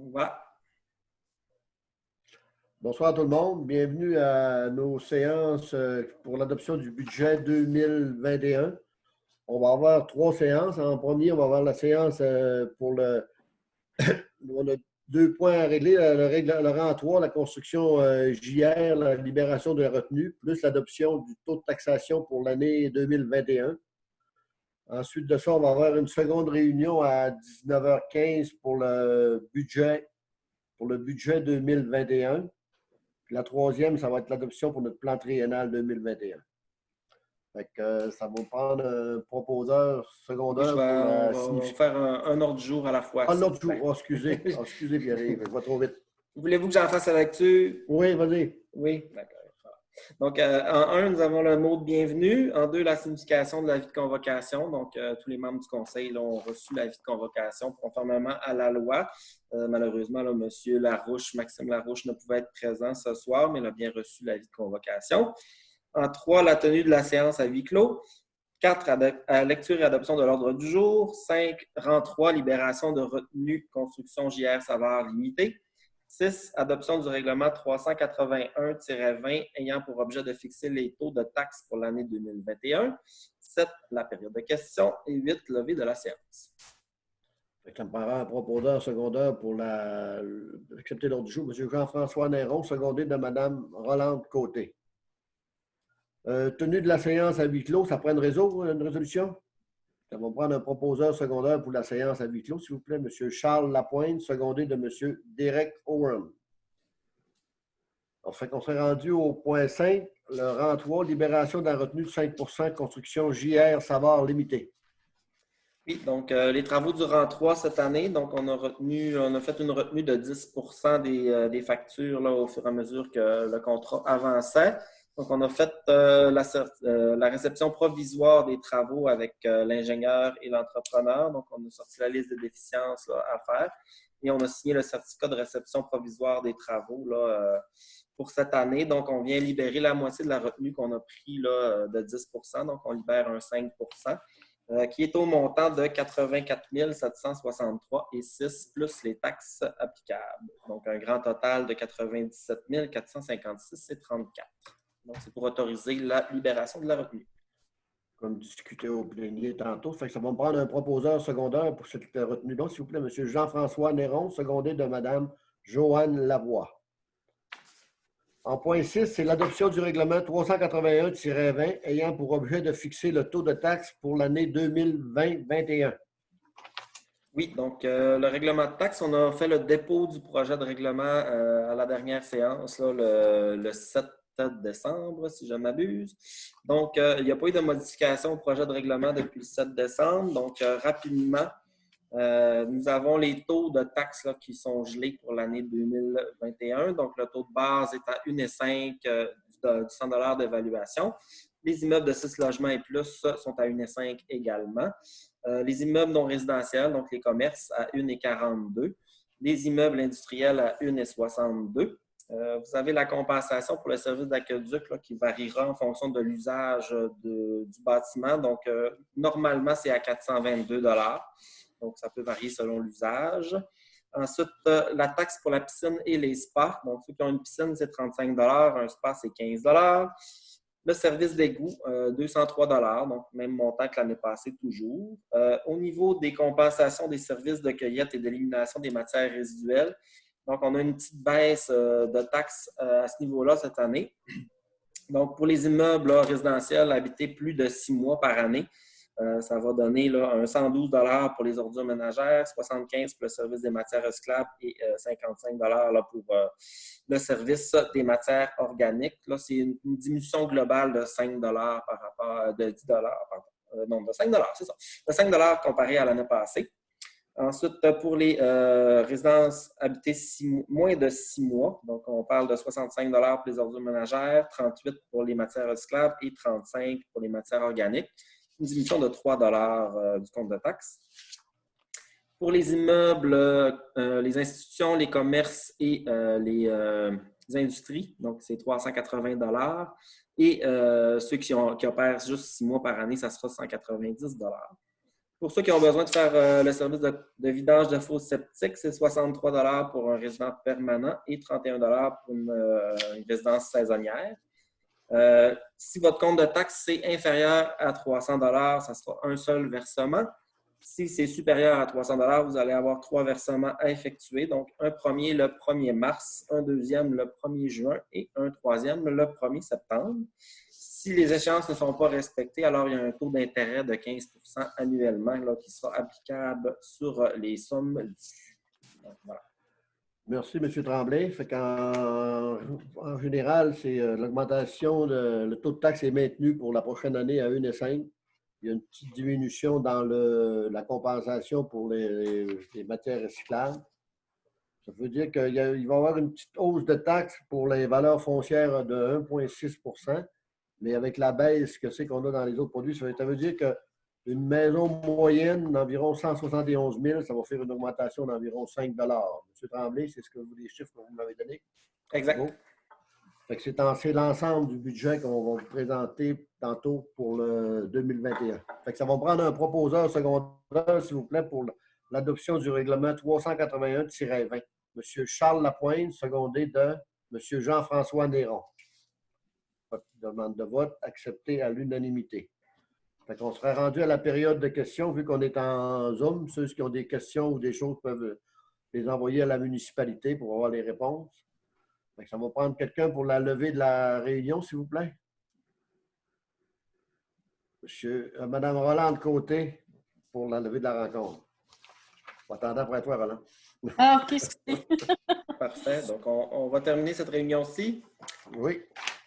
Voilà. Bonsoir tout le monde. Bienvenue à nos séances pour l'adoption du budget 2021. On va avoir trois séances. En premier, on va avoir la séance pour le. On a deux points à régler. Le rang 3, la construction JR, la libération de la retenue, plus l'adoption du taux de taxation pour l'année 2021. Ensuite de ça, on va avoir une seconde réunion à 19h15 pour le budget 2021. Puis la troisième, ça va être l'adoption pour notre plan triennal 2021. Fait que, ça va prendre un proposeur Oui, secondaire pour on la va signification. faire un ordre du jour à la fois, Ah, s'il l'autre vous jour. plaît. Oh, excusez. Oh, excusez, Pierre-Yves. Je vais trop vite. Voulez-vous que j'en fasse la lecture? Oui, vas-y. Oui, d'accord. Donc, en un, nous avons le mot de bienvenue. En deux, la signification de l'avis de convocation. Donc, tous les membres du conseil là, ont reçu l'avis de convocation conformément à la loi. Malheureusement, là, M. Larouche, Maxime Larouche, ne pouvait être présent ce soir, mais il a bien reçu l'avis de convocation. En trois, la tenue de la séance à huis clos. 4, lecture et adoption de l'ordre du jour. 5, rang 3, libération de retenue, construction JR Savard limitée. 6, adoption du règlement 381-20 ayant pour objet de fixer les taux de taxes pour l'année 2021. 7, la période de questions. Et 8, levée de la séance. Ça me paraît un proposeur secondaire pour accepter l'ordre du jour. M. Jean-François Néron, secondé de Mme Rolande Côté. Tenue de la séance à huis clos, ça prend une résolution? Ça va prendre un proposeur secondaire pour la séance à huis clos, s'il vous plaît. M. Charles Lapointe, secondé de M. Derek Owen. Alors, fait qu'on serait rendu au point 5, le rang 3, libération de la retenue de 5 construction JR Savard limité. Oui, donc les travaux du rang 3 cette année, donc on a fait une retenue de 10 des factures là, au fur et à mesure que le contrat avançait. Donc, on a fait la réception provisoire des travaux avec l'ingénieur et l'entrepreneur. Donc, on a sorti la liste de déficiences là, à faire et on a signé le certificat de réception provisoire des travaux là, pour cette année. Donc, on vient libérer la moitié de la retenue qu'on a pris là, de 10 donc on libère un 5 qui est au montant de 84 763 et 6 plus les taxes applicables. Donc, un grand total de 97 456 et 34. Donc, c'est pour autoriser la libération de la retenue. Comme discuté au plénier tantôt. Fait que ça va me prendre un proposeur secondaire pour cette retenue-là, s'il vous plaît. M. Jean-François Néron, secondé de Mme Joanne Lavoie. En point 6, c'est l'adoption du règlement 381-20 ayant pour objet de fixer le taux de taxe pour l'année 2020-21. Oui, donc le règlement de taxe, on a fait le dépôt du projet de règlement à la dernière séance, là, le 7 décembre, si je ne m'abuse. Donc, il n'y a pas eu de modification au projet de règlement depuis le 7 décembre. Donc, rapidement, nous avons les taux de taxes là, qui sont gelés pour l'année 2021. Donc, le taux de base est à 1,5 du 100 $ d'évaluation. Les immeubles de 6 logements et plus sont à 1,5 également. Les immeubles non résidentiels, donc les commerces, à 1,42. Les immeubles industriels à 1,62. Vous avez la compensation pour le service d'aqueduc qui variera en fonction de l'usage du bâtiment. Donc, normalement, c'est à 422 $. Donc, ça peut varier selon l'usage. Ensuite, la taxe pour la piscine et les spas. Donc, ceux qui ont une piscine, c'est 35 $. Un spa, c'est 15 $. Le service d'égout, 203 $. Donc, même montant que l'année passée, toujours. Au niveau des compensations des services de cueillette et d'élimination des matières résiduelles, donc, on a une petite baisse de taxes à ce niveau-là cette année. Donc, pour les immeubles là, résidentiels habités plus de 6 mois par année, ça va donner là, un 112 $ pour les ordures ménagères, 75 $ pour le service des matières recyclables et 55 $ là, pour le service des matières organiques. Là, c'est une diminution globale de 5 $ par rapport de 10 $. Non, de 5 $, c'est ça. De 5 $ comparé à l'année passée. Ensuite, pour les résidences habitées moins de 6 mois, donc on parle de 65 $ pour les ordures ménagères, 38 $ pour les matières recyclables et 35 $ pour les matières organiques. Une diminution de 3 $ du compte de taxe. Pour les immeubles, les institutions, les commerces et les industries, donc c'est 380 $. Et ceux qui opèrent juste 6 mois par année, ça sera 190 $. Pour ceux qui ont besoin de faire le service de vidange de fosse septique, c'est 63 pour un résident permanent et 31 pour une résidence saisonnière. Si votre compte de taxe est inférieur à 300 ça sera un seul versement. Si c'est supérieur à 300 vous allez avoir 3 versements à effectuer. Donc, un premier le 1er mars, un deuxième le 1er juin et un troisième le 1er septembre. Si les échéances ne sont pas respectées, alors il y a un taux d'intérêt de 15 annuellement là, qui sera applicable sur les sommes dues. Donc, voilà. Merci, M. Tremblay. Fait en général, c'est l'augmentation, le taux de taxe est maintenu pour la prochaine année à 1,5. Il y a une petite diminution dans la compensation pour les matières recyclables. Ça veut dire qu'il va y avoir une petite hausse de taxes pour les valeurs foncières de 1,6 %, mais avec la baisse que c'est qu'on a dans les autres produits, ça veut dire qu'une maison moyenne d'environ 171 000, ça va faire une augmentation d'environ 5 $. M. Tremblay, c'est les chiffres que vous m'avez donnés? Exact. Bon. C'est l'ensemble du budget qu'on va vous présenter tantôt pour le 2021. Ça va prendre un proposeur secondaire, s'il vous plaît, pour l'adoption du règlement 381-20. M. Charles Lapointe, secondé de M. Jean-François Néron. Votre demande de vote acceptée à l'unanimité. On serait rendu à la période de questions, vu qu'on est en Zoom. Ceux qui ont des questions ou des choses peuvent les envoyer à la municipalité pour avoir les réponses. Ça va prendre quelqu'un pour la levée de la réunion, s'il vous plaît. Madame Rolande Côté, pour la levée de la rencontre. On va attendre après toi, Roland. Ah, OK, excusez. Parfait. Donc, on va terminer cette réunion-ci. Oui.